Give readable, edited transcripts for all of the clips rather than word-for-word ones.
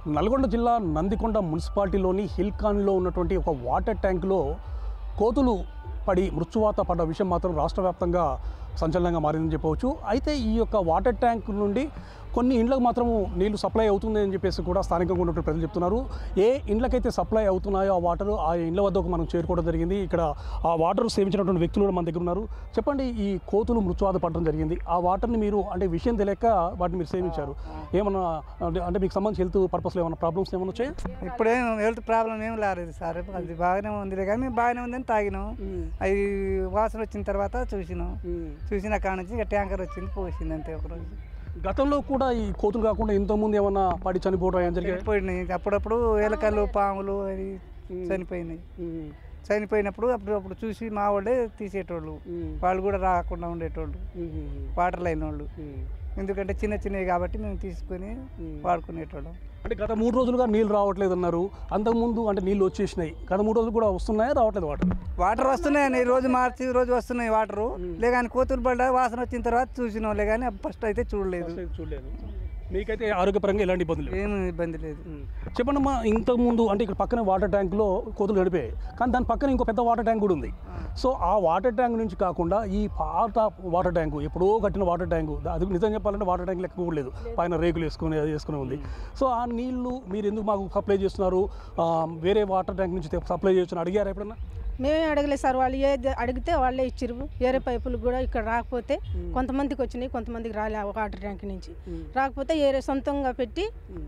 నల్గొండ జిల్లా నందికొండ మున్సిపాలిటీలోని హిల్కాన్లో ఉన్నటువంటి ఒక వాటర్ ట్యాంకులో కోతులు పడి మృత్యువాత పడ్డ విషయం మాత్రం రాష్ట్ర వ్యాప్తంగా సంచలనంగా మారిందని చెప్పవచ్చు. అయితే ఈ యొక్క వాటర్ ట్యాంక్ నుండి కొన్ని ఇండ్లకు మాత్రము నీళ్లు సప్లై అవుతుంది అని చెప్పేసి కూడా స్థానికంగా ఉన్నటువంటి ప్రజలు చెప్తున్నారు. ఏ ఇండ్లకైతే సప్లై అవుతున్నాయో ఆ వాటర్ ఆ ఇండ్ల వద్దకు మనం చేరుకోవడం జరిగింది. ఇక్కడ ఆ వాటర్ సేవించినటువంటి వ్యక్తులు కూడా మన దగ్గర ఉన్నారు. చెప్పండి, ఈ కోతులు మృత్యువాత పడడం జరిగింది, ఆ వాటర్ని మీరు అంటే విషయం తెలియక వాటిని మీరు సేవించారు, ఏమన్నా అంటే మీకు సంబంధించి హెల్త్ పర్పస్లో ఏమన్నా ప్రాబ్లమ్స్ ఏమైనా వచ్చాయి? ఇప్పుడేం హెల్త్ ప్రాబ్లం ఏం లేదు సార్, అది బాగానే ఉంది కానీ మేము బాగానే ఉందని తాగినాం. అది వాసన వచ్చిన తర్వాత చూసిన కాడ నుంచి ఇక ట్యాంకర్ వచ్చింది పోసింది అంతే. ఒకరోజు గతంలో కూడా ఈ కోతులు కాకుండా ఇంతకుముందు ఏమన్నా పడి చనిపోవడం చనిపోయినాయి. అప్పుడప్పుడు ఎలకలు పాములు అది చనిపోయినప్పుడు అప్పుడు చూసి మా వాళ్ళే తీసేటోళ్ళు, వాళ్ళు కూడా రాకుండా ఉండేటోళ్ళు వాటర్ లైన్ వాళ్ళు. ఎందుకంటే చిన్నవి కాబట్టి మేము తీసుకొని వాడుకునేటోళ్ళం. అంటే గత 3 రోజులుగా నీళ్ళు రావట్లేదు అన్నారు, అంతకుముందు అంటే నీళ్ళు వచ్చేసినాయి, గత 3 రోజులు కూడా వస్తున్నాయా రావట్లేదు? వాటర్ వస్తున్నాయని రోజు మార్చి రోజు వస్తున్నాయి వాటరు. లేగాని కోతులు పడ్డ వాసన వచ్చిన తర్వాత చూసినాం, లేగాని ఫస్ట్ అయితే చూడలేదు. మీకైతే ఆరోగ్యపరంగా ఎలాంటి ఇబ్బంది లేదు? ఏమి ఇబ్బంది లేదు. చెప్పండమ్మా, ఇంతకుముందు అంటే ఇక్కడ పక్కన వాటర్ ట్యాంకులో కోతులు గడిపాయి, కానీ దాని పక్కన ఇంకో పెద్ద వాటర్ ట్యాంక్ కూడా ఉంది. సో ఆ వాటర్ ట్యాంక్ నుంచి కాకుండా ఈ పాత వాటర్ ట్యాంకు, ఎప్పుడో కట్టిన వాటర్ ట్యాంకు, అది నిజం చెప్పాలంటే వాటర్ ట్యాంక్ లెక్క కూడా లేదు, పైన రేకులు వేసుకుని ఉంది. సో ఆ నీళ్లు మీరు ఎందుకు మాకు సప్లై చేస్తున్నారు, వేరే వాటర్ ట్యాంక్ నుంచి సప్లై చేయొచ్చు అడిగారా ఎప్పుడన్నా? మేమేం అడగలేదు సార్, వాళ్ళు ఏది అడిగితే వాళ్ళే ఇచ్చిరు. వేరే పైపులు కూడా ఇక్కడ రాకపోతే కొంతమందికి వచ్చినాయి, కొంతమందికి రాలే. వాటర్ ట్యాంక్ నుంచి రాకపోతే ఏరే సొంతంగా పెట్టి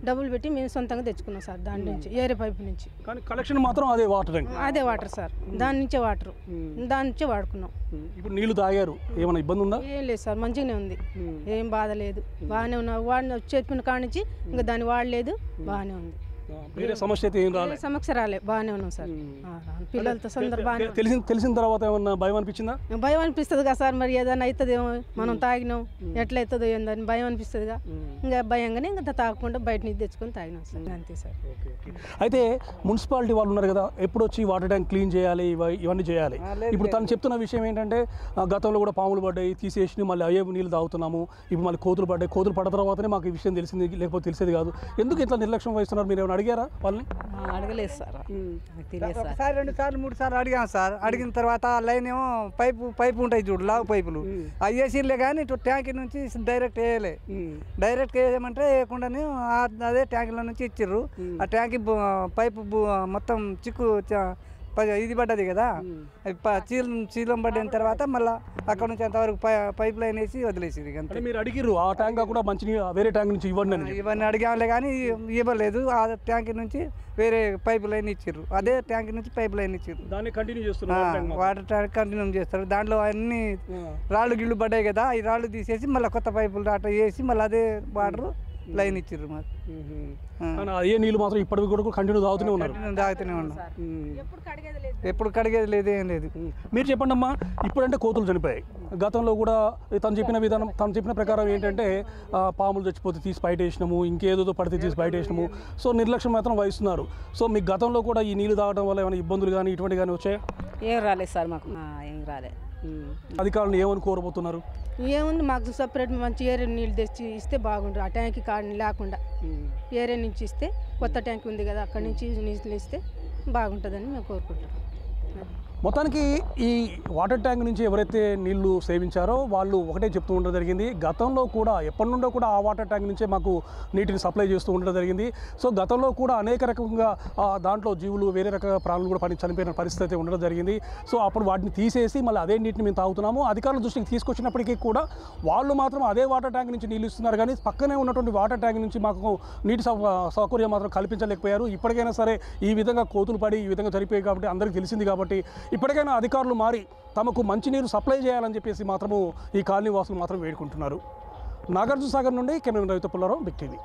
డబ్బులు పెట్టి మేము సొంతంగా తెచ్చుకున్నాం సార్ దాని నుంచి, ఏరే పైపు నుంచి. కానీ కలెక్షన్ మాత్రం అదే వాటర్ ట్యాంక్, అదే వాటర్ సార్, దాని నుంచే వాటర్, దాని నుంచే వాడుకున్నాం. ఇప్పుడు నీళ్లు తాగారు, ఏమైనా ఇబ్బంది ఉందా? ఏం లేదు సార్, మంచిగానే ఉంది, ఏం బాధ లేదు, బాగానే ఉన్నా. వాడిని చెప్పిన కాడ నుంచి ఇంకా దాన్ని వాడలేదు, బాగానే ఉంది. వేరే సమస్య అయితే ఏం రాలేదు, సమస్య రాలే, బాగానే ఉన్నాం సార్. పిల్లలతో సందర్భాన్ని తెలిసిన తర్వాత ఏమన్నా భయం అనిపించిందా? భయం అనిపిస్తుంది కదా సార్, మరి ఏదైనా అవుతుందేమో, మనం తాగినాం ఎట్లయితుందో ఏందని భయం అనిపిస్తుందిగా. ఇంకా భయంగానే ఇంకా తాగకుండా బయట నుంచి తెచ్చుకొని తాగినాం సార్, అంతే సార్. అయితే మున్సిపాలిటీ వాళ్ళు ఉన్నారు కదా, ఎప్పుడు వచ్చి వాటర్ ట్యాంక్ క్లీన్ చేయాలి, ఇవన్నీ చేయాలి. ఇప్పుడు తను చెప్తున్న విషయం ఏంటంటే గతంలో కూడా పాములు పడ్డాయి, తీసేసి మళ్ళీ అయ్యే నీళ్ళు తాగుతున్నాము, ఇప్పుడు మళ్ళీ కోతులు పడ్డాయి, కోతులు పడ్డ తర్వాతనే మాకు ఈ విషయం తెలిసింది, లేకపోతే తెలిసేది కాదు. ఎందుకు ఇట్లా నిర్లక్ష్యం వహిస్తున్నారు? మీరు ఏమైనా అడిగారా వాళ్ళని? అడగలేదు సార్, ఒకసారి 2 సార్లు 3 సార్లు అడిగాను సార్. అడిగిన తర్వాత లైన్ ఏమో పైపు ఉంటాయి చూడు, లావు పైపులు, అవి వేసిర్లే కానీ ఇటు ట్యాంక్ నుంచి డైరెక్ట్ వేయలే. డైరెక్ట్ వేయమంటే వేయకుండానే అదే ట్యాంకుల నుంచి ఇచ్చిర్రు. ఆ ట్యాంక్ పైపు మొత్తం చిక్కు ఇది పడ్డది కదా, చీలం పడిన తర్వాత మళ్ళీ అక్కడ నుంచి అంతవరకు పైప్ లైన్ వేసి వదిలేసింది. అంతే. మీరు అడిగిర్రు ఆ ట్యాంక్ కూడా మంచి వేరే ట్యాంక్ నుంచి ఇవన్నీ అడిగాంలే కానీ ఇవ్వలేదు. ఆ ట్యాంక్ నుంచి వేరే పైప్ లైన్ ఇచ్చిర్రు, అదే ట్యాంక్ నుంచి పైప్ లైన్ ఇచ్చిర్రు, దాన్ని కంటిన్యూ చేస్తున్నారు, వాటర్ ట్యాంక్ కంటిన్యూ చేస్తారు. దాంట్లో అన్ని రాళ్ళు గిళ్ళు పడ్డాయి కదా, ఈ రాళ్ళు తీసేసి మళ్ళీ కొత్త పైపులు అట్లా వేసి మళ్ళీ అదే వాటర్ లైన్ ఇచ్చిర్రు మాకు. అదే నీళ్ళు మాత్రం ఇప్పటికి కూడా కంటిన్యూ తాగుతూనే ఉన్నాం. ఎప్పుడు కడిగేది లేదు, ఏం లేదు. మీరు చెప్పండి అమ్మా, ఇప్పుడంటే కోతులు చనిపోయాయి, గతంలో కూడా తను చెప్పిన విధానం, తను చెప్పిన ప్రకారం ఏంటంటే పాములు చచ్చిపోతే తీసి బయట వేసినాము, ఇంకేదో పడితే తీసి బయట వేసినాము. సో నిర్లక్ష్యం మాత్రం వహిస్తున్నారు. సో మీకు గతంలో కూడా ఈ నీళ్ళు తాగడం వల్ల ఏమైనా ఇబ్బందులు కానీ ఇటువంటి కానీ వచ్చాయా? ఏం రాలేదు సార్, మాకు ఏం రాలేదు. అధికారులను ఏమని కోరబోతున్నారు? ఏముంది, మాకు సపరేట్ మంచి ఏరే నీళ్ళు తెచ్చి ఇస్తే బాగుంటుంది. ఆ ట్యాంక్ కాడిని లేకుండా ఏరే నుంచి ఇస్తే, కొత్త ట్యాంక్ ఉంది కదా అక్కడి నుంచి నీళ్ళు ఇస్తే బాగుంటుందని మేము కోరుకుంటున్నాం. మొత్తానికి ఈ వాటర్ ట్యాంక్ నుంచి ఎవరైతే నీళ్లు సేవించారో వాళ్ళు ఒకటే చెప్తూ ఉండడం జరిగింది, గతంలో కూడా ఎప్పటి నుండో కూడా ఆ వాటర్ ట్యాంక్ నుంచే మాకు నీటిని సప్లై చేస్తూ ఉండడం జరిగింది. సో గతంలో కూడా అనేక రకంగా దాంట్లో జీవులు వేరే రకాల ప్రాణులు కూడా చనిపోయిన పరిస్థితి ఉండడం జరిగింది. సో అప్పుడు వాటిని తీసేసి మళ్ళీ అదే నీటిని మేము తాగుతున్నాము. అధికారుల దృష్టికి తీసుకొచ్చినప్పటికీ కూడా వాళ్ళు మాత్రం అదే వాటర్ ట్యాంక్ నుంచి నీళ్ళు ఇస్తున్నారు, కానీ పక్కనే ఉన్నటువంటి వాటర్ ట్యాంక్ నుంచి మాకు నీటి సౌకర్యం మాత్రం కల్పించలేకపోయారు. ఇప్పటికైనా సరే ఈ విధంగా కోతులు పడి ఈ విధంగా చనిపోయాయి కాబట్టి అందరికీ తెలిసింది కాబట్టి ఇప్పటికైనా అధికారులు మారి తమకు మంచినీరు సప్లై చేయాలని చెప్పేసి మాత్రము ఈ కాలనీ వాసులు మాత్రం వేడుకుంటున్నారు. నాగార్జున సాగర్ నుండి కెమెరా రవితో పుల్లారావు, బిగ్ టీవీ.